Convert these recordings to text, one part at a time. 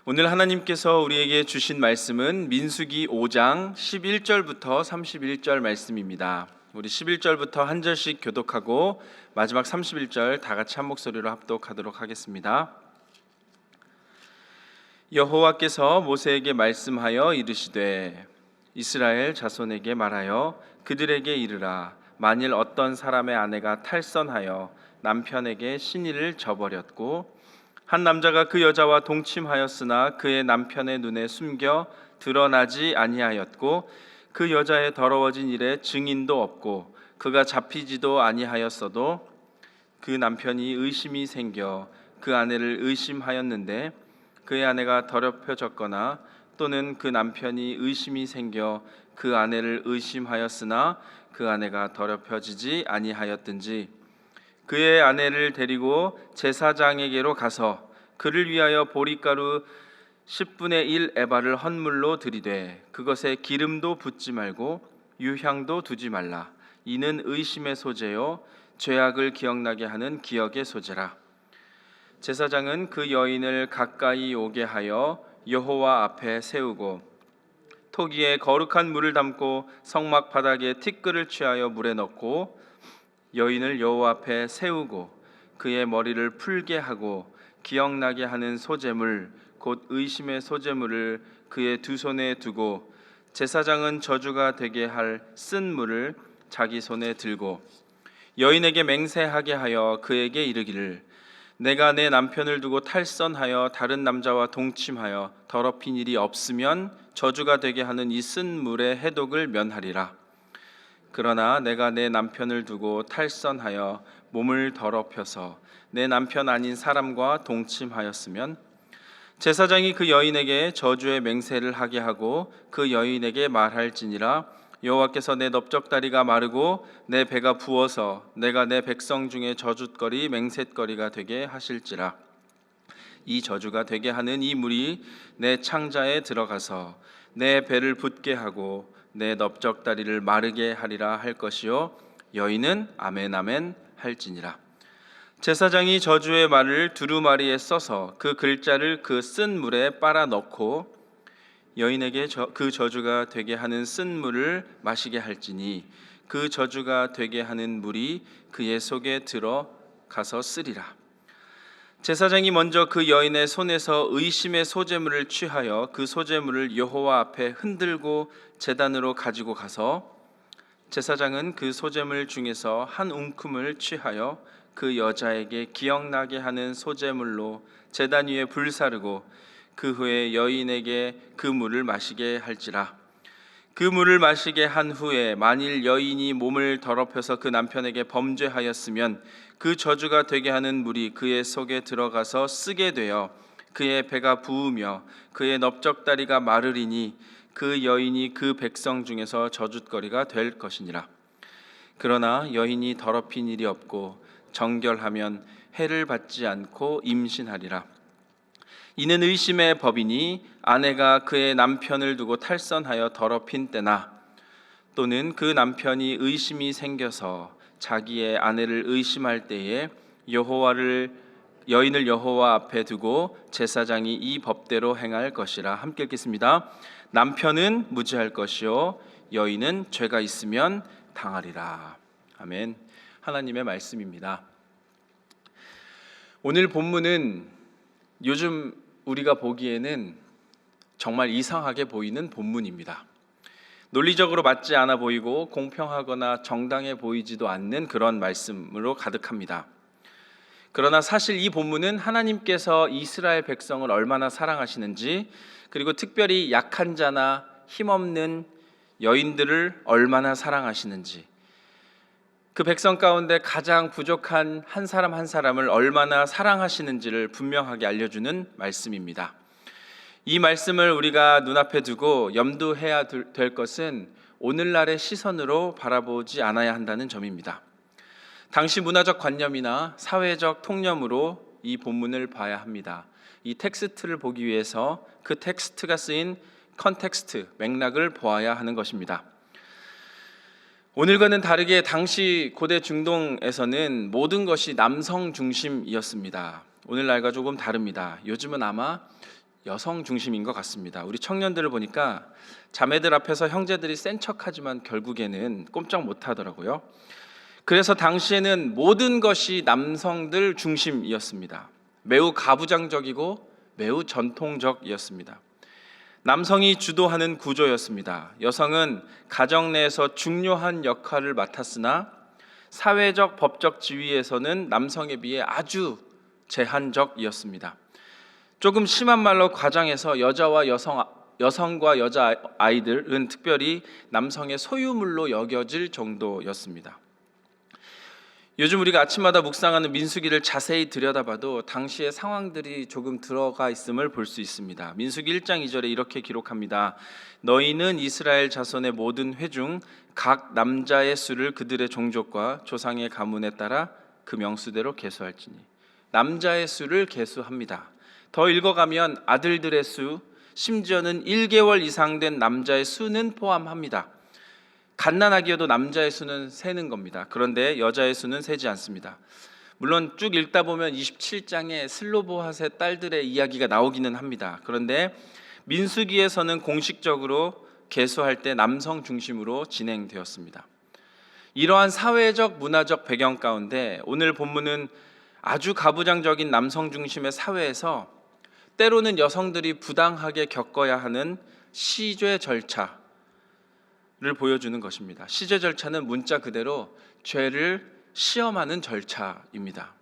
오늘 하나님께서 우리에게 주신 말씀은 민수기 5장 11절부터 31절 말씀입니다. 우리 11절부터 한 절씩 교독하고 마지막 31절 다 같이 한 목소리로 합독하도록 하겠습니다. 여호와께서 모세에게 말씀하여 이르시되 이스라엘 자손에게 말하여 그들에게 이르라. 만일 어떤 사람의 아내가 탈선하여 남편에게 신의를 저버렸고 한 남자가 그 여자와 동침하였으나 그의 남편의 눈에 숨겨 드러나지 아니하였고 그 여자의 더러워진 일에 증인도 없고 그가 잡히지도 아니하였어도 그 남편이 의심이 생겨 그 아내를 의심하였는데 그의 아내가 더럽혀졌거나 또는 그 남편이 의심이 생겨 그 아내를 의심하였으나 그 아내가 더럽혀지지 아니하였든지 그의 아내를 데리고 제사장에게로 가서 그를 위하여 보리가루 10분의 1 에바를 헌물로 드리되 그것에 기름도 붓지 말고 유향도 두지 말라. 이는 의심의 소재요 죄악을 기억나게 하는 기억의 소재라. 제사장은 그 여인을 가까이 오게 하여 여호와 앞에 세우고 토기에 거룩한 물을 담고 성막 바닥에 티끌을 취하여 물에 넣고 여인을 여호와 앞에 세우고 그의 머리를 풀게 하고 기억나게 하는 소재물 곧 의심의 소재물을 그의 두 손에 두고 제사장은 저주가 되게 할 쓴 물을 자기 손에 들고 여인에게 맹세하게 하여 그에게 이르기를 내가 내 남편을 두고 탈선하여 다른 남자와 동침하여 더럽힌 일이 없으면 저주가 되게 하는 이 쓴 물의 해독을 면하리라. 그러나 내가 내 남편을 두고 탈선하여 몸을 더럽혀서 내 남편 아닌 사람과 동침하였으면 제사장이 그 여인에게 저주의 맹세를 하게 하고 그 여인에게 말할지니라. 여호와께서 내 넓적다리가 마르고 내 배가 부어서 내가 내 백성 중에 저주거리 맹셋거리가 되게 하실지라. 이 저주가 되게 하는 이 물이 내 창자에 들어가서 내 배를 붓게 하고 내 넓적다리를 마르게 하리라 할 것이요 여인은 아멘 아멘 할지니라. 제사장이 저주의 말을 두루마리에 써서 그 글자를 그 쓴 물에 빨아 넣고 여인에게 그 저주가 되게 하는 쓴 물을 마시게 할지니 그 저주가 되게 하는 물이 그의 속에 들어가서 쓰리라. 제사장이 먼저 그 여인의 손에서 의심의 소재물을 취하여 그 소재물을 여호와 앞에 흔들고 제단으로 가지고 가서 제사장은 그 소재물 중에서 한 웅큼을 취하여 그 여자에게 기억나게 하는 소재물로 제단 위에 불사르고 그 후에 여인에게 그 물을 마시게 할지라. 그 물을 마시게 한 후에 만일 여인이 몸을 더럽혀서 그 남편에게 범죄하였으면 그 저주가 되게 하는 물이 그의 속에 들어가서 쓰게 되어 그의 배가 부으며 그의 넓적다리가 마르리니 그 여인이 그 백성 중에서 저주거리가 될 것이니라. 그러나 여인이 더럽힌 일이 없고 정결하면 해를 받지 않고 임신하리라. 이는 의심의 법이니 아내가 그의 남편을 두고 탈선하여 더럽힌 때나 또는 그 남편이 의심이 생겨서 자기의 아내를 의심할 때에 여인을 여호와 앞에 두고 제사장이 이 법대로 행할 것이라. 함께 읽겠습니다. 남편은 무죄할 것이요 여인은 죄가 있으면 당하리라. 아멘. 하나님의 말씀입니다. 오늘 본문은 요즘 우리가 보기에는 정말 이상하게 보이는 본문입니다. 논리적으로 맞지 않아 보이고 공평하거나 정당해 보이지도 않는 그런 말씀으로 가득합니다. 그러나 사실 이 본문은 하나님께서 이스라엘 백성을 얼마나 사랑하시는지, 그리고 특별히 약한 자나 힘없는 여인들을 얼마나 사랑하시는지, 그 백성 가운데 가장 부족한 한 사람 한 사람을 얼마나 사랑하시는지를 분명하게 알려주는 말씀입니다. 이 말씀을 우리가 눈앞에 두고 염두해야 될 것은 오늘날의 시선으로 바라보지 않아야 한다는 점입니다. 당시 문화적 관념이나 사회적 통념으로 이 본문을 봐야 합니다. 이 텍스트를 보기 위해서 그 텍스트가 쓰인 컨텍스트, 맥락을 보아야 하는 것입니다. 오늘과는 다르게 당시 고대 중동에서는 모든 것이 남성 중심이었습니다. 오늘날과 조금 다릅니다. 요즘은 아마 여성 중심인 것 같습니다. 우리 청년들을 보니까 자매들 앞에서 형제들이 센 척하지만 결국에는 꼼짝 못하더라고요. 그래서 당시에는 모든 것이 남성들 중심이었습니다. 매우 가부장적이고 매우 전통적이었습니다. 남성이 주도하는 구조였습니다. 여성은 가정 내에서 중요한 역할을 맡았으나 사회적 법적 지위에서는 남성에 비해 아주 제한적이었습니다. 조금 심한 말로 과장해서 여성과 여자 아이들은 특별히 남성의 소유물로 여겨질 정도였습니다. 요즘 우리가 아침마다 묵상하는 민수기를 자세히 들여다봐도 당시의 상황들이 조금 들어가 있음을 볼 수 있습니다. 민수기 1장 2절에 이렇게 기록합니다. 너희는 이스라엘 자손의 모든 회 중 각 남자의 수를 그들의 종족과 조상의 가문에 따라 그 명수대로 계수할지니. 남자의 수를 계수합니다. 더 읽어가면 아들들의 수, 심지어는 1개월 이상 된 남자의 수는 포함합니다. 갓난아기여도 남자의 수는 세는 겁니다. 그런데 여자의 수는 세지 않습니다. 물론 쭉 읽다 보면 27장에 슬로보핫의 딸들의 이야기가 나오기는 합니다. 그런데 민수기에서는 공식적으로 계수할 때 남성 중심으로 진행되었습니다. 이러한 사회적 문화적 배경 가운데 오늘 본문은 아주 가부장적인 남성 중심의 사회에서 때로는 여성들이 부당하게 겪어야 하는 시죄 절차를 보여주는 것입니다. 시죄 절차는 문자 그대로 죄를 시험하는 절차입니다.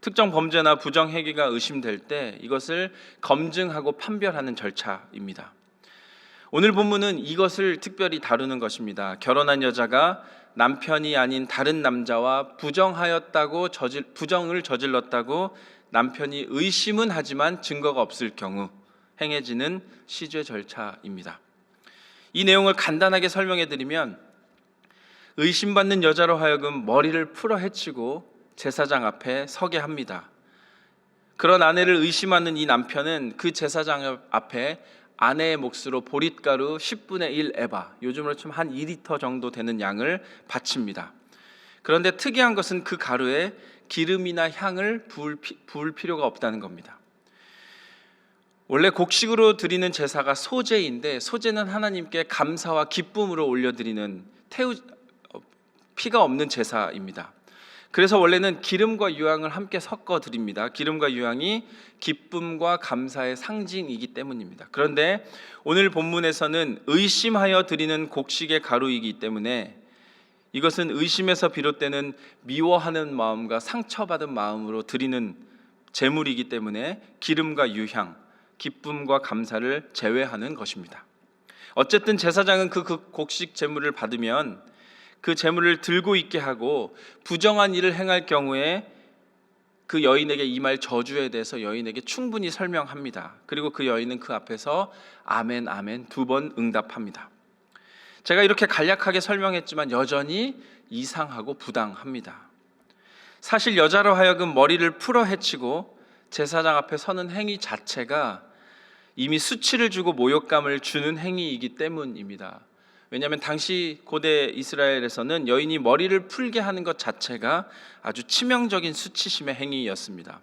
특정 범죄나 부정 행위가 의심될 때 이것을 검증하고 판별하는 절차입니다. 오늘 본문은 이것을 특별히 다루는 것입니다. 결혼한 여자가 남편이 아닌 다른 남자와 부정을 저질렀다고 남편이 의심은 하지만 증거가 없을 경우 행해지는 시죄 절차입니다. 이 내용을 간단하게 설명해 드리면 의심받는 여자로 하여금 머리를 풀어 헤치고 제사장 앞에 서게 합니다. 그런 아내를 의심하는 이 남편은 그 제사장 앞에 아내의 몫으로 보릿가루 10분의 1 에바, 요즘으로 치면 한 2리터 정도 되는 양을 바칩니다. 그런데 특이한 것은 그 가루에 기름이나 향을 부을 필요가 없다는 겁니다. 원래 곡식으로 드리는 제사가 소제인데 소제는 하나님께 감사와 기쁨으로 올려드리는 피가 없는 제사입니다. 그래서 원래는 기름과 유향을 함께 섞어 드립니다. 기름과 유향이 기쁨과 감사의 상징이기 때문입니다. 그런데 오늘 본문에서는 의심하여 드리는 곡식의 가루이기 때문에 이것은 의심에서 비롯되는 미워하는 마음과 상처받은 마음으로 드리는 제물이기 때문에 기름과 유향, 기쁨과 감사를 제외하는 것입니다. 어쨌든 제사장은 그 곡식 제물을 받으면 그 제물을 들고 있게 하고 부정한 일을 행할 경우에 그 여인에게 임할 저주에 대해서 여인에게 충분히 설명합니다. 그리고 그 여인은 그 앞에서 아멘 아멘 2번 응답합니다. 제가 이렇게 간략하게 설명했지만 여전히 이상하고 부당합니다. 사실 여자로 하여금 머리를 풀어 헤치고 제사장 앞에 서는 행위 자체가 이미 수치를 주고 모욕감을 주는 행위이기 때문입니다. 왜냐하면 당시 고대 이스라엘에서는 여인이 머리를 풀게 하는 것 자체가 아주 치명적인 수치심의 행위였습니다.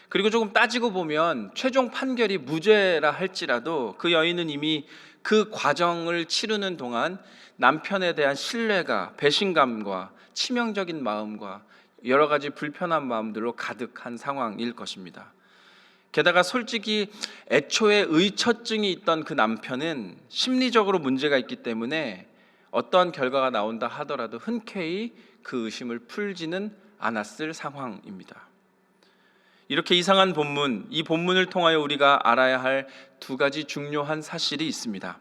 그리고 조금 따지고 보면 최종 판결이 무죄라 할지라도 그 여인은 이미 그 과정을 치르는 동안 남편에 대한 신뢰가 배신감과 치명적인 마음과 여러 가지 불편한 마음들로 가득한 상황일 것입니다. 게다가 솔직히 애초에 의처증이 있던 그 남편은 심리적으로 문제가 있기 때문에 어떤 결과가 나온다 하더라도 흔쾌히 그 의심을 풀지는 않았을 상황입니다. 이렇게 이상한 본문, 이 본문을 통하여 우리가 알아야 할 2가지 중요한 사실이 있습니다.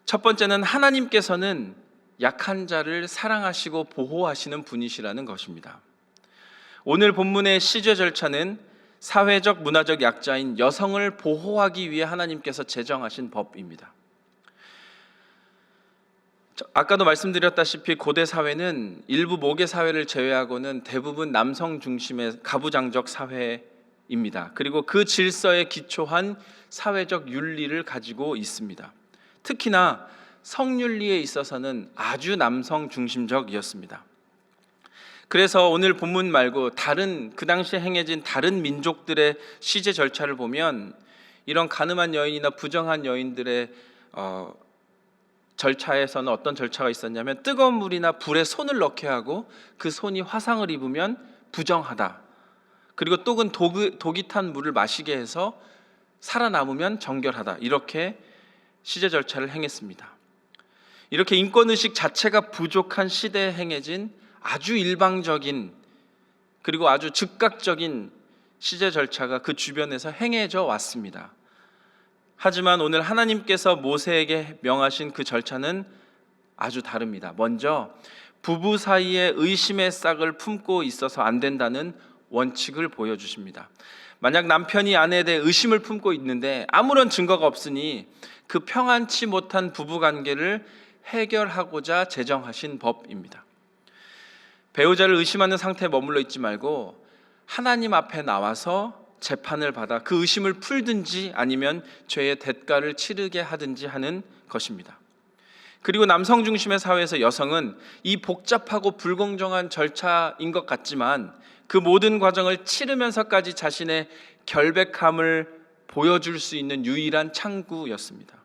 첫 번째는 하나님께서는 약한 자를 사랑하시고 보호하시는 분이시라는 것입니다. 오늘 본문의 시죄 절차는 사회적 문화적 약자인 여성을 보호하기 위해 하나님께서 제정하신 법입니다. 아까도 말씀드렸다시피 고대 사회는 일부 모계 사회를 제외하고는 대부분 남성 중심의 가부장적 사회입니다. 그리고 그 질서에 기초한 사회적 윤리를 가지고 있습니다. 특히나 성윤리에 있어서는 아주 남성 중심적이었습니다. 그래서 오늘 본문 말고 그 당시에 행해진 다른 민족들의 시제 절차를 보면 이런 가늠한 여인이나 부정한 여인들의 절차에서는 어떤 절차가 있었냐면 뜨거운 물이나 불에 손을 넣게 하고 그 손이 화상을 입으면 부정하다. 그리고 또는 독이 탄 물을 마시게 해서 살아남으면 정결하다. 이렇게 시제 절차를 행했습니다. 이렇게 인권의식 자체가 부족한 시대에 행해진 아주 일방적인 그리고 아주 즉각적인 시제 절차가 그 주변에서 행해져 왔습니다. 하지만 오늘 하나님께서 모세에게 명하신 그 절차는 아주 다릅니다. 먼저 부부 사이에 의심의 싹을 품고 있어서 안 된다는 원칙을 보여주십니다. 만약 남편이 아내에 대해 의심을 품고 있는데 아무런 증거가 없으니 그 평안치 못한 부부관계를 해결하고자 제정하신 법입니다. 배우자를 의심하는 상태에 머물러 있지 말고 하나님 앞에 나와서 재판을 받아 그 의심을 풀든지 아니면 죄의 대가를 치르게 하든지 하는 것입니다. 그리고 남성 중심의 사회에서 여성은 이 복잡하고 불공정한 절차인 것 같지만 그 모든 과정을 치르면서까지 자신의 결백함을 보여줄 수 있는 유일한 창구였습니다.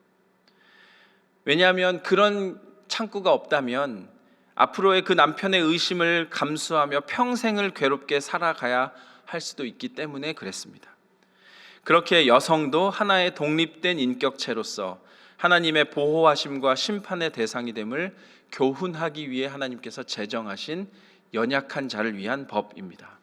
왜냐하면 그런 창구가 없다면 앞으로의 그 남편의 의심을 감수하며 평생을 괴롭게 살아가야 할 수도 있기 때문에 그랬습니다. 그렇게 여성도 하나의 독립된 인격체로서 하나님의 보호하심과 심판의 대상이 됨을 교훈하기 위해 하나님께서 제정하신 연약한 자를 위한 법입니다.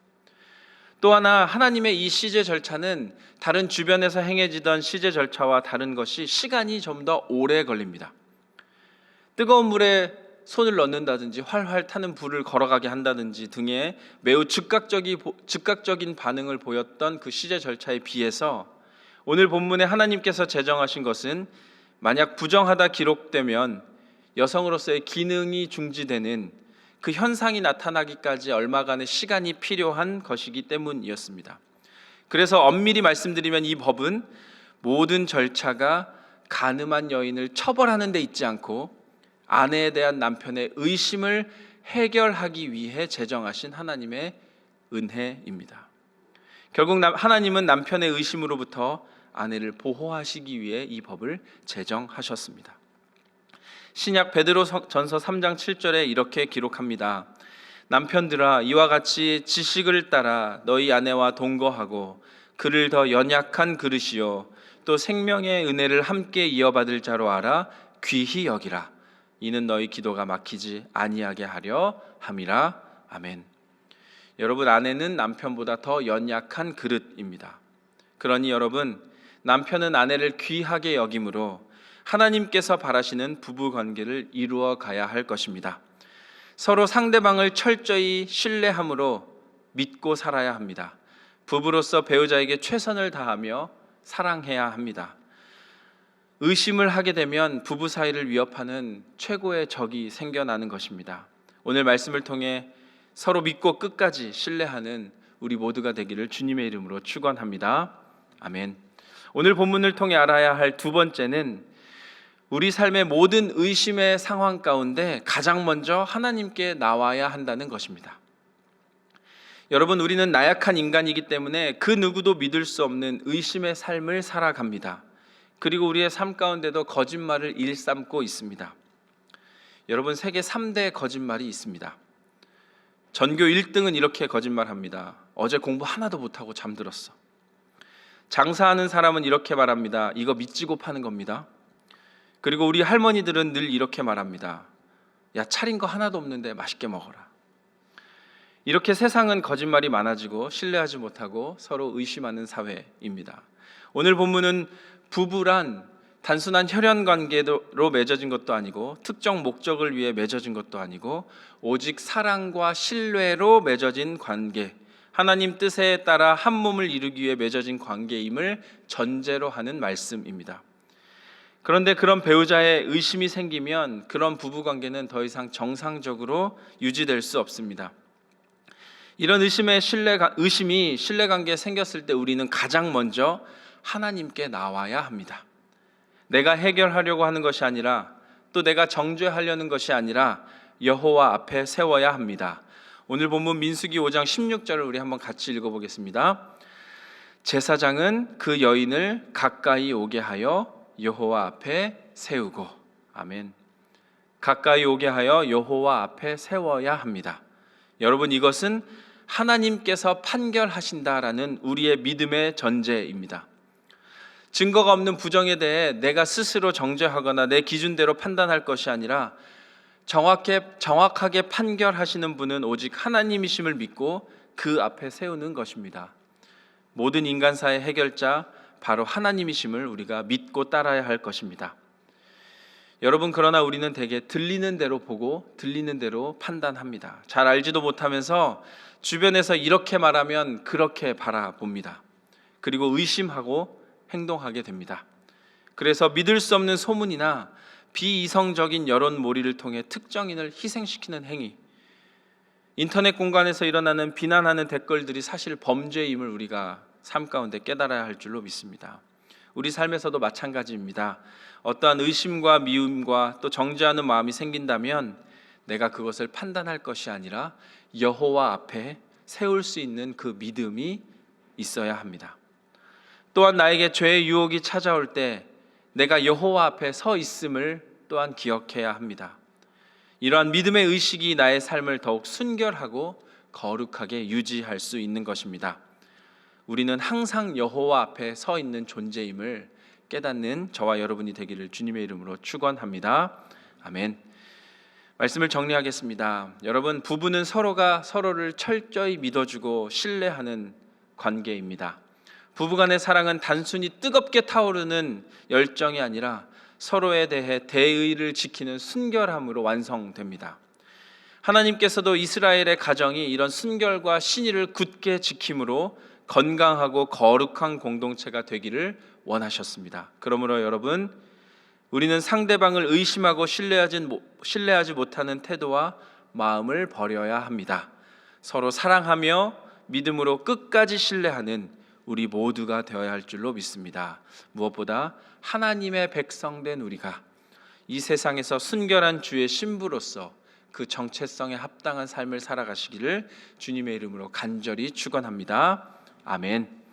또 하나 하나님의 이 시제 절차는 다른 주변에서 행해지던 시제 절차와 다른 것이 시간이 좀 더 오래 걸립니다. 뜨거운 물에 손을 넣는다든지 활활 타는 불을 걸어가게 한다든지 등의 매우 즉각적인 반응을 보였던 그 시제 절차에 비해서 오늘 본문에 하나님께서 제정하신 것은 만약 부정하다 기록되면 여성으로서의 기능이 중지되는 그 현상이 나타나기까지 얼마간의 시간이 필요한 것이기 때문이었습니다. 그래서 엄밀히 말씀드리면 이 법은 모든 절차가 간음한 여인을 처벌하는 데 있지 않고 아내에 대한 남편의 의심을 해결하기 위해 제정하신 하나님의 은혜입니다. 결국 하나님은 남편의 의심으로부터 아내를 보호하시기 위해 이 법을 제정하셨습니다. 신약 베드로전서 3장 7절에 이렇게 기록합니다. 남편들아 이와 같이 지식을 따라 너희 아내와 동거하고 그를 더 연약한 그릇이요 또 생명의 은혜를 함께 이어받을 자로 알아 귀히 여기라. 이는 너희 기도가 막히지 아니하게 하려 함이라. 아멘. 여러분, 아내는 남편보다 더 연약한 그릇입니다. 그러니 여러분, 남편은 아내를 귀하게 여김으로 하나님께서 바라시는 부부관계를 이루어 가야 할 것입니다. 서로 상대방을 철저히 신뢰함으로 믿고 살아야 합니다. 부부로서 배우자에게 최선을 다하며 사랑해야 합니다. 의심을 하게 되면 부부 사이를 위협하는 최고의 적이 생겨나는 것입니다. 오늘 말씀을 통해 서로 믿고 끝까지 신뢰하는 우리 모두가 되기를 주님의 이름으로 축원합니다. 아멘. 오늘 본문을 통해 알아야 할 두 번째는 우리 삶의 모든 의심의 상황 가운데 가장 먼저 하나님께 나와야 한다는 것입니다. 여러분, 우리는 나약한 인간이기 때문에 그 누구도 믿을 수 없는 의심의 삶을 살아갑니다. 그리고 우리의 삶 가운데도 거짓말을 일삼고 있습니다. 여러분, 세계 3대 거짓말이 있습니다. 전교 1등은 이렇게 거짓말합니다. 어제 공부 하나도 못하고 잠들었어. 장사하는 사람은 이렇게 말합니다. 이거 믿지고 파는 겁니다. 그리고 우리 할머니들은 늘 이렇게 말합니다. 야, 차린 거 하나도 없는데 맛있게 먹어라. 이렇게 세상은 거짓말이 많아지고 신뢰하지 못하고 서로 의심하는 사회입니다. 오늘 본문은 부부란 단순한 혈연 관계로 맺어진 것도 아니고 특정 목적을 위해 맺어진 것도 아니고 오직 사랑과 신뢰로 맺어진 관계, 하나님 뜻에 따라 한 몸을 이루기 위해 맺어진 관계임을 전제로 하는 말씀입니다. 그런데 그런 배우자의 의심이 생기면 그런 부부관계는 더 이상 정상적으로 유지될 수 없습니다. 이런 의심이 신뢰관계에 생겼을 때 우리는 가장 먼저 하나님께 나와야 합니다. 내가 해결하려고 하는 것이 아니라 또 내가 정죄하려는 것이 아니라 여호와 앞에 세워야 합니다. 오늘 본문 민수기 5장 16절을 우리 한번 같이 읽어보겠습니다. 제사장은 그 여인을 가까이 오게 하여 여호와 앞에 세우고, 아멘. 가까이 오게 하여 여호와 앞에 세워야 합니다. 여러분, 이것은 하나님께서 판결하신다라는 우리의 믿음의 전제입니다. 증거가 없는 부정에 대해 내가 스스로 정죄하거나 내 기준대로 판단할 것이 아니라 정확하게 판결하시는 분은 오직 하나님이심을 믿고 그 앞에 세우는 것입니다. 모든 인간사의 해결자 바로 하나님이심을 우리가 믿고 따라야 할 것입니다. 여러분, 그러나 우리는 대개 들리는 대로 보고 들리는 대로 판단합니다. 잘 알지도 못하면서 주변에서 이렇게 말하면 그렇게 바라봅니다. 그리고 의심하고 행동하게 됩니다. 그래서 믿을 수 없는 소문이나 비이성적인 여론몰이를 통해 특정인을 희생시키는 행위, 인터넷 공간에서 일어나는 비난하는 댓글들이 사실 범죄임을 우리가 삶 가운데 깨달아야 할 줄로 믿습니다. 우리 삶에서도 마찬가지입니다. 어떠한 의심과 미움과 또 정죄하는 마음이 생긴다면 내가 그것을 판단할 것이 아니라 여호와 앞에 세울 수 있는 그 믿음이 있어야 합니다. 또한 나에게 죄의 유혹이 찾아올 때 내가 여호와 앞에 서 있음을 또한 기억해야 합니다. 이러한 믿음의 의식이 나의 삶을 더욱 순결하고 거룩하게 유지할 수 있는 것입니다. 우리는 항상 여호와 앞에 서 있는 존재임을 깨닫는 저와 여러분이 되기를 주님의 이름으로 축원합니다. 아멘. 말씀을 정리하겠습니다. 여러분, 부부는 서로가 서로를 철저히 믿어주고 신뢰하는 관계입니다. 부부간의 사랑은 단순히 뜨겁게 타오르는 열정이 아니라 서로에 대해 대의를 지키는 순결함으로 완성됩니다. 하나님께서도 이스라엘의 가정이 이런 순결과 신의를 굳게 지킴으로 건강하고 거룩한 공동체가 되기를 원하셨습니다. 그러므로 여러분, 우리는 상대방을 의심하고 신뢰하지 못하는 태도와 마음을 버려야 합니다. 서로 사랑하며 믿음으로 끝까지 신뢰하는 우리 모두가 되어야 할 줄로 믿습니다. 무엇보다 하나님의 백성된 우리가 이 세상에서 순결한 주의 신부로서 그 정체성에 합당한 삶을 살아가시기를 주님의 이름으로 간절히 축원합니다. 아멘.